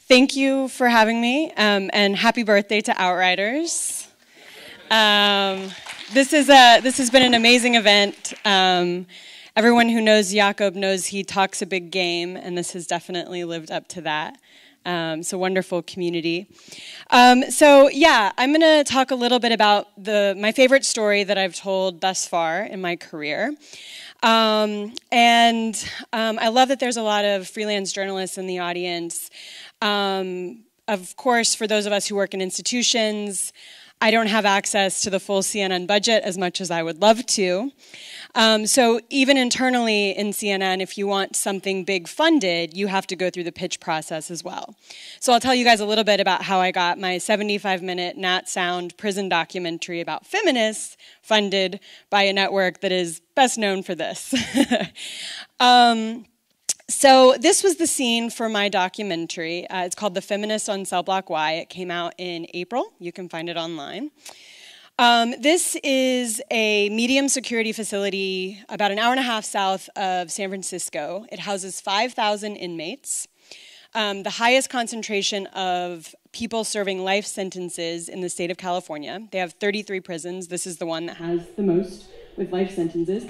Thank you for having me, and happy birthday to Outriders. This has been an amazing event. Everyone who knows Jakob knows he talks a big game, and this has definitely lived up to that. It's a wonderful community. I'm going to talk a little bit about my favorite story that I've told thus far in my career. I love that there's a lot of freelance journalists in the audience. Of course, for those of us who work in institutions, I don't have access to the full CNN budget as much as I would love to. So even internally in CNN, if you want something big funded, you have to go through the pitch process as well. So I'll tell you guys a little bit about how I got my 75-minute Nat Sound prison documentary about feminists funded by a network that is best known for this. So this was the scene for my documentary. It's called The Feminist on Cell Block Y. It came out in April. You can find it online. This is a medium security facility about an hour and a half south of San Francisco. It houses 5,000 inmates, the highest concentration of people serving life sentences in the state of California. They have 33 prisons. This is the one that has the most with life sentences.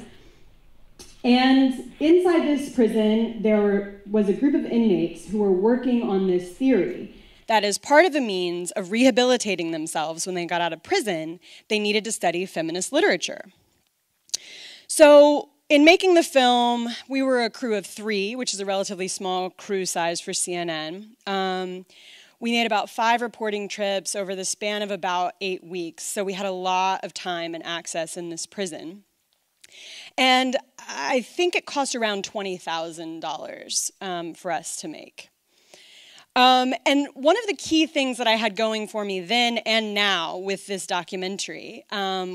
And inside this prison, there was a group of inmates who were working on this theory that as part of the means of rehabilitating themselves when they got out of prison, they needed to study feminist literature. So in making the film, we were a crew of 3, which is a relatively small crew size for CNN. We made about 5 reporting trips over the span of about 8 weeks, so we had a lot of time and access in this prison. And I think it cost around $20,000 for us to make. And one of the key things that I had going for me then and now with this documentary,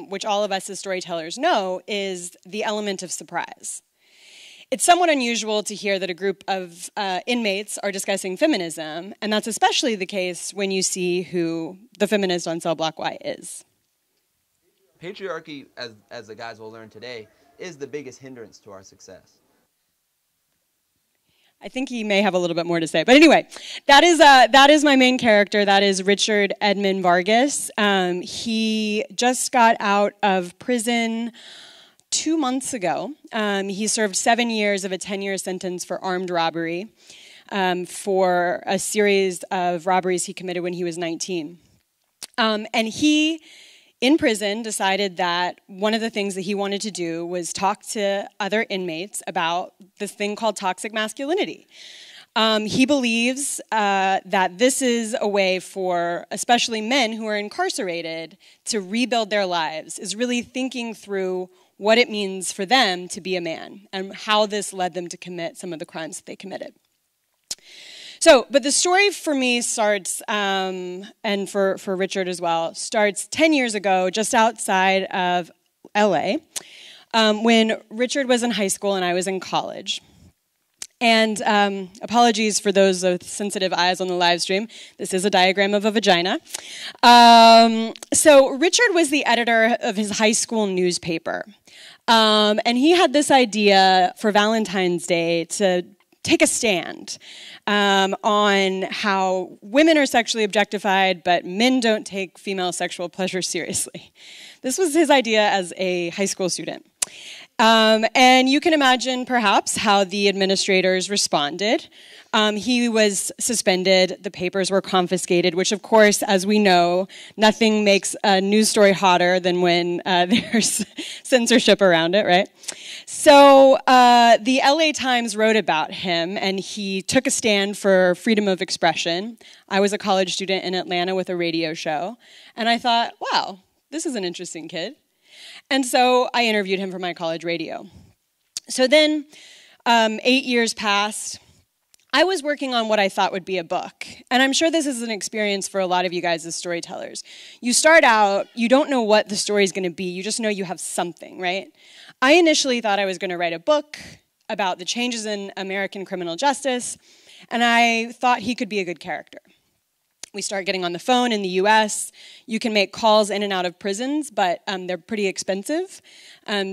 which all of us as storytellers know, is the element of surprise. It's somewhat unusual to hear that a group of inmates are discussing feminism, and that's especially the case when you see who the feminist on Cell Block Y is. Patriarchy, as the guys will learn today, is the biggest hindrance to our success. I think he may have a little bit more to say. But anyway, that is my main character. That is Richard Edmund Vargas. He just got out of prison 2 months ago. He served 7 years of a 10-year sentence for armed robbery for a series of robberies he committed when he was 19. And he, in prison, decided that one of the things that he wanted to do was talk to other inmates about this thing called toxic masculinity. He believes that this is a way for especially men who are incarcerated to rebuild their lives, is really thinking through what it means for them to be a man and how this led them to commit some of the crimes that they committed. But the story for me starts, and for Richard as well, starts 10 years ago, just outside of LA, when Richard was in high school and I was in college. And apologies for those with sensitive eyes on the live stream. This is a diagram of a vagina. So Richard was the editor of his high school newspaper. And he had this idea for Valentine's Day to take a stand on how women are sexually objectified, but men don't take female sexual pleasure seriously. This was his idea as a high school student. And you can imagine, perhaps, how the administrators responded. He was suspended, the papers were confiscated, which, of course, as we know, nothing makes a news story hotter than when there's censorship around it, right? So the LA Times wrote about him, and he took a stand for freedom of expression. I was a college student in Atlanta with a radio show, and I thought, wow, this is an interesting kid. And so I interviewed him for my college radio. So then 8 years passed. I was working on what I thought would be a book. And I'm sure this is an experience for a lot of you guys as storytellers. You start out, you don't know what the story is going to be. You just know you have something, right? I initially thought I was going to write a book about the changes in American criminal justice, and I thought he could be a good character. We start getting on the phone in the US. You can make calls in and out of prisons, but they're pretty expensive.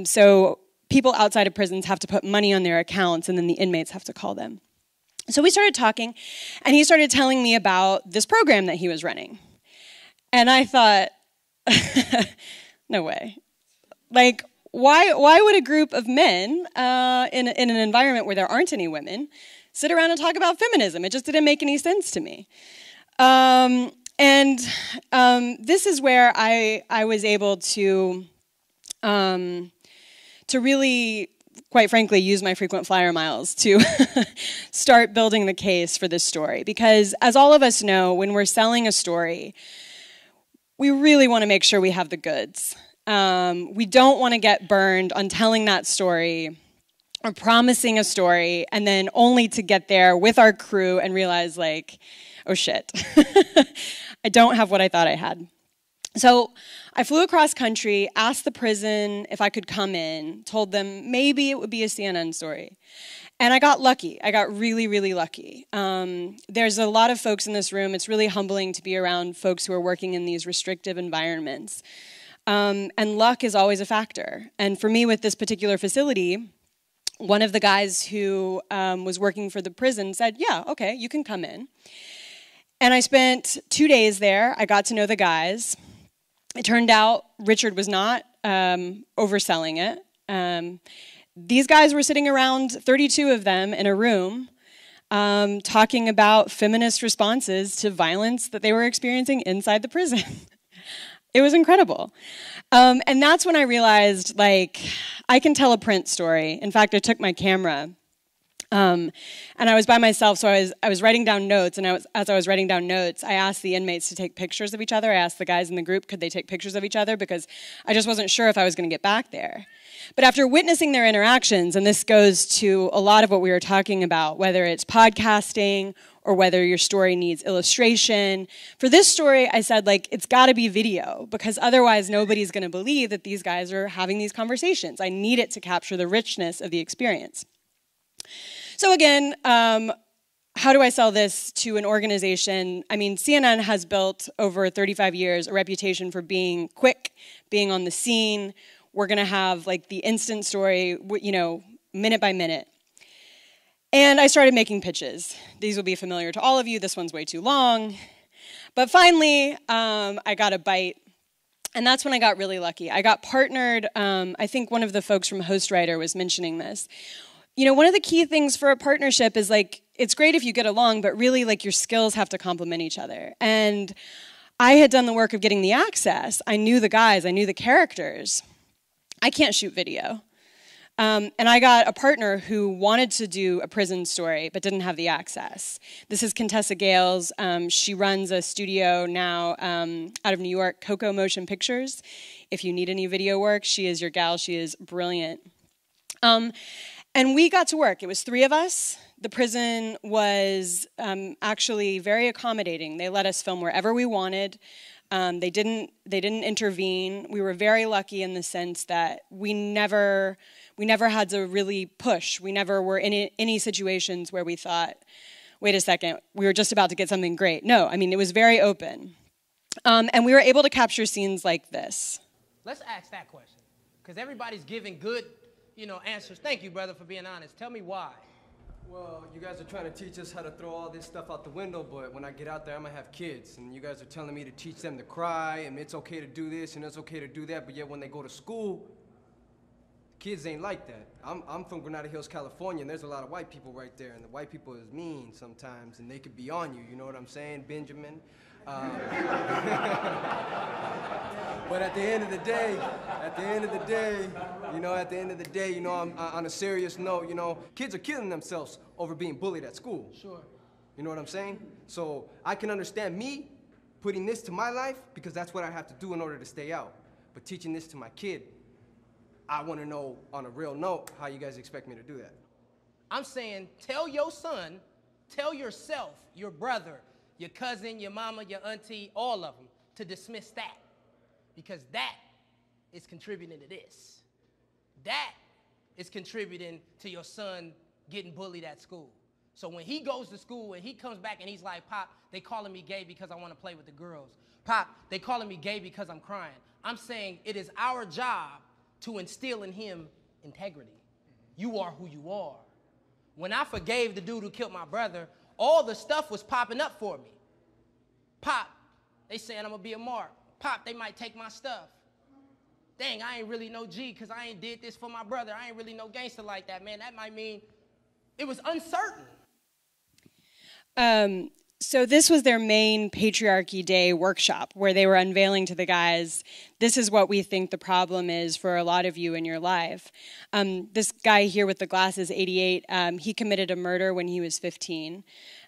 So people outside of prisons have to put money on their accounts, and then the inmates have to call them. So we started talking, and he started telling me about this program that he was running. And I thought, no way. Like, why would a group of men in an environment where there aren't any women sit around and talk about feminism? It just didn't make any sense to me. This is where I was able to really, quite frankly, use my frequent flyer miles to start building the case for this story. Because as all of us know, when we're selling a story, we really want to make sure we have the goods. We don't want to get burned on telling that story or promising a story and then only to get there with our crew and realize, like, oh shit, I don't have what I thought I had. So I flew across country, asked the prison if I could come in, told them maybe it would be a CNN story. And I got lucky. I got really, really lucky. There's a lot of folks in this room. It's really humbling to be around folks who are working in these restrictive environments. And luck is always a factor. And for me, with this particular facility, one of the guys who was working for the prison said, yeah, okay, you can come in. And I spent 2 days there. I got to know the guys. It turned out Richard was not overselling it. These guys were sitting around, 32 of them, in a room, talking about feminist responses to violence that they were experiencing inside the prison. It was incredible. And that's when I realized, like, I can tell a print story. In fact, I took my camera, and I was by myself, so I was writing down notes, and as I was writing down notes, I asked the inmates to take pictures of each other. I asked the guys in the group, could they take pictures of each other, because I just wasn't sure if I was going to get back there. But after witnessing their interactions, and this goes to a lot of what we were talking about, whether it's podcasting or whether your story needs illustration. For this story, I said, like, it's got to be video, because otherwise nobody's going to believe that these guys are having these conversations. I need it to capture the richness of the experience. So again, how do I sell this to an organization? I mean, CNN has built over 35 years a reputation for being quick, being on the scene. We're going to have, like, the instant story, you know, minute by minute. And I started making pitches. These will be familiar to all of you. This one's way too long. But finally, I got a bite. And that's when I got really lucky. I got partnered. I think one of the folks from HostWriter was mentioning this. You know, one of the key things for a partnership is, like, it's great if you get along, but really, like, your skills have to complement each other. And I had done the work of getting the access. I knew the guys. I knew the characters. I can't shoot video. And I got a partner who wanted to do a prison story but didn't have the access. This is Contessa Gales. She runs a studio now out of New York, Coco Motion Pictures. If you need any video work, she is your gal. She is brilliant. And we got to work. It was 3 of us. The prison was actually very accommodating. They let us film wherever we wanted. They didn't intervene. We were very lucky in the sense that we never had to really push. We never were in any situations where we thought, wait a second, we were just about to get something great. No, I mean, it was very open. And we were able to capture scenes like this. Let's ask that question, because everybody's giving good, answers. Thank you, brother, for being honest. Tell me why. Well, you guys are trying to teach us how to throw all this stuff out the window, but when I get out there, I'm gonna have kids, and you guys are telling me to teach them to cry, and it's okay to do this, and it's okay to do that, but yet when they go to school, kids ain't like that. I'm from Granada Hills, California, and there's a lot of white people right there, and the white people is mean sometimes, and they could be on you, you know what I'm saying, Benjamin? But at the end of the day, on a serious note, kids are killing themselves over being bullied at school. Sure. You know what I'm saying? So I can understand me putting this to my life because that's what I have to do in order to stay out. But teaching this to my kid, I want to know on a real note how you guys expect me to do that. I'm saying tell your son, tell yourself, your brother, your cousin, your mama, your auntie, all of them, to dismiss that. Because that is contributing to this. That is contributing to your son getting bullied at school. So when he goes to school and he comes back and he's like, Pop, they calling me gay because I want to play with the girls. Pop, they calling me gay because I'm crying. I'm saying it is our job to instill in him integrity. You are who you are. When I forgave the dude who killed my brother, all the stuff was popping up for me. Pop, they saying I'm gonna be a mark. Pop, they might take my stuff. Dang, I ain't really no G because I ain't did this for my brother. I ain't really no gangster like that, man. That might mean it was uncertain. So this was their main Patriarchy Day workshop where they were unveiling to the guys, this is what we think the problem is for a lot of you in your life. This guy here with the glasses, 88, he committed a murder when he was 15.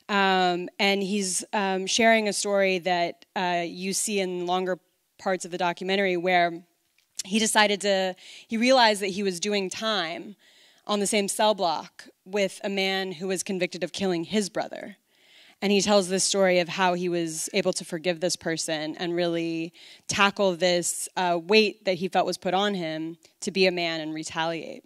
And he's sharing a story that you see in longer parts of the documentary where he realized that he was doing time on the same cell block with a man who was convicted of killing his brother. And he tells this story of how he was able to forgive this person and really tackle this weight that he felt was put on him to be a man and retaliate.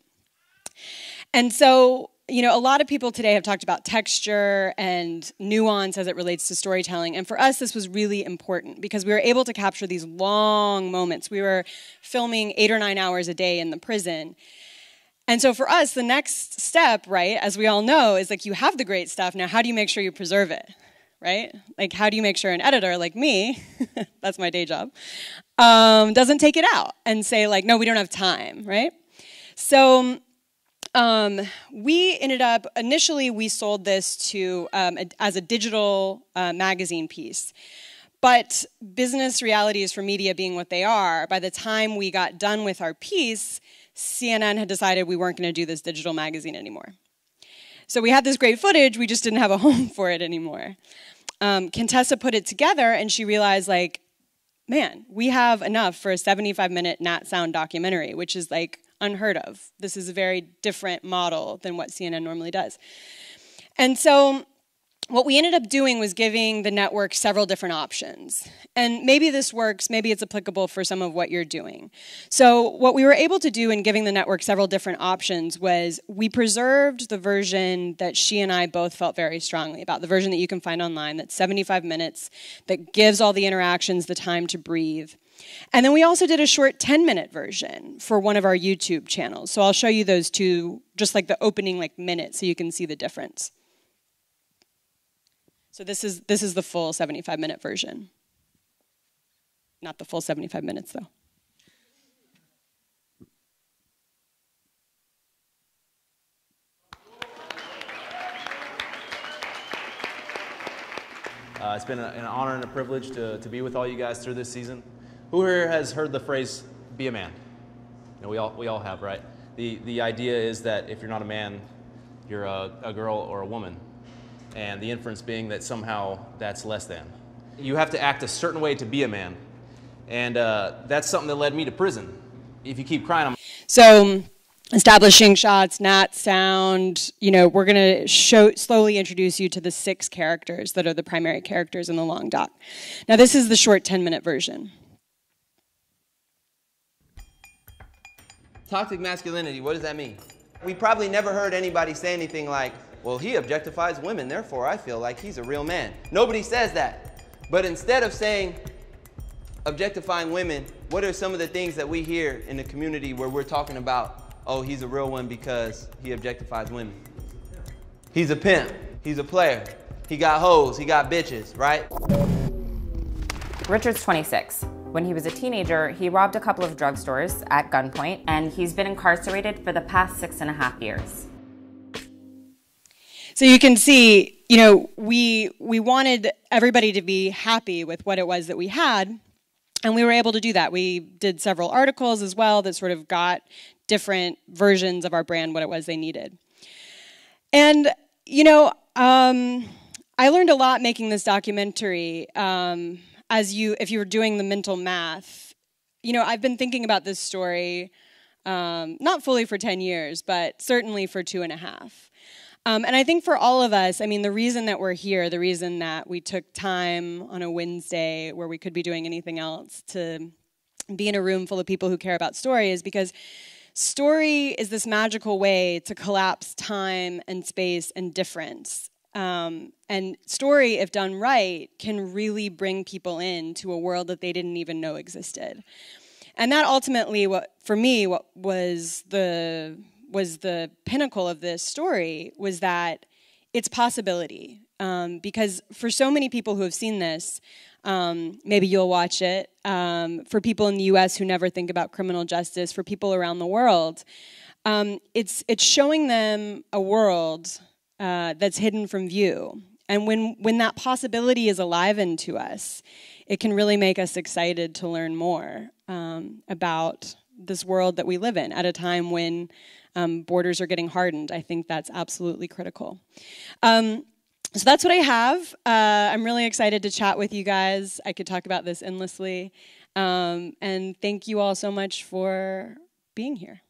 And so, you know, a lot of people today have talked about texture and nuance as it relates to storytelling. And for us, this was really important because we were able to capture these long moments. We were filming 8 or 9 hours a day in the prison. And so for us, the next step, right, as we all know, is like you have the great stuff. Now, how do you make sure you preserve it, right? Like, how do you make sure an editor like me, that's my day job, doesn't take it out and say, like, no, we don't have time, right? So we ended up, initially we sold this to as a digital magazine piece. But business realities for media being what they are, by the time we got done with our piece, CNN had decided we weren't going to do this digital magazine anymore. So we had this great footage, we just didn't have a home for it anymore. Contessa put it together and she realized, like, man, we have enough for a 75-minute Nat Sound documentary, which is like unheard of. This is a very different model than what CNN normally does. And so what we ended up doing was giving the network several different options. And maybe this works, maybe it's applicable for some of what you're doing. So what we were able to do in giving the network several different options was we preserved the version that she and I both felt very strongly about, the version that you can find online that's 75 minutes, that gives all the interactions the time to breathe. And then we also did a short 10-minute version for one of our YouTube channels. So I'll show you those two, just like the opening minute, so you can see the difference. So this is the full 75-minute version. Not the full 75 minutes, though. It's been an honor and a privilege to be with all you guys through this season. Who here has heard the phrase, be a man? You know, we all have, right? The idea is that if you're not a man, you're a girl or a woman. And the inference being that somehow that's less than. You have to act a certain way to be a man. And that's something that led me to prison. If you keep crying, I'm... So, establishing shots, Nat Sound, you know, we're going to slowly introduce you to the 6 characters that are the primary characters in the long doc. Now, this is the short 10-minute version. Toxic masculinity, what does that mean? We probably never heard anybody say anything like, well, he objectifies women, therefore I feel like he's a real man. Nobody says that. But instead of saying objectifying women, what are some of the things that we hear in the community where we're talking about, oh, he's a real one because he objectifies women? He's a pimp. He's a player. He got hoes. He got bitches, right? Richard's 26. When he was a teenager, he robbed a couple of drugstores at gunpoint, and he's been incarcerated for the past 6.5 years. So you can see, you know, we wanted everybody to be happy with what it was that we had, and we were able to do that. We did several articles as well that sort of got different versions of our brand, what it was they needed. And, you know, I learned a lot making this documentary. If you were doing the mental math, you know, I've been thinking about this story, not fully for 10 years, but certainly for 2.5. And I think for all of us, I mean, the reason that we're here, the reason that we took time on a Wednesday where we could be doing anything else to be in a room full of people who care about story is because story is this magical way to collapse time and space and difference. And story, if done right, can really bring people into a world that they didn't even know existed. And that ultimately, what was was the pinnacle of this story was that it's possibility. Because for so many people who have seen this, maybe you'll watch it, for people in the U.S. who never think about criminal justice, for people around the world, it's showing them a world that's hidden from view. And when that possibility is alive into us, it can really make us excited to learn more about this world that we live in at a time when borders are getting hardened. I think that's absolutely critical. So that's what I have. I'm really excited to chat with you guys. I could talk about this endlessly. And thank you all so much for being here.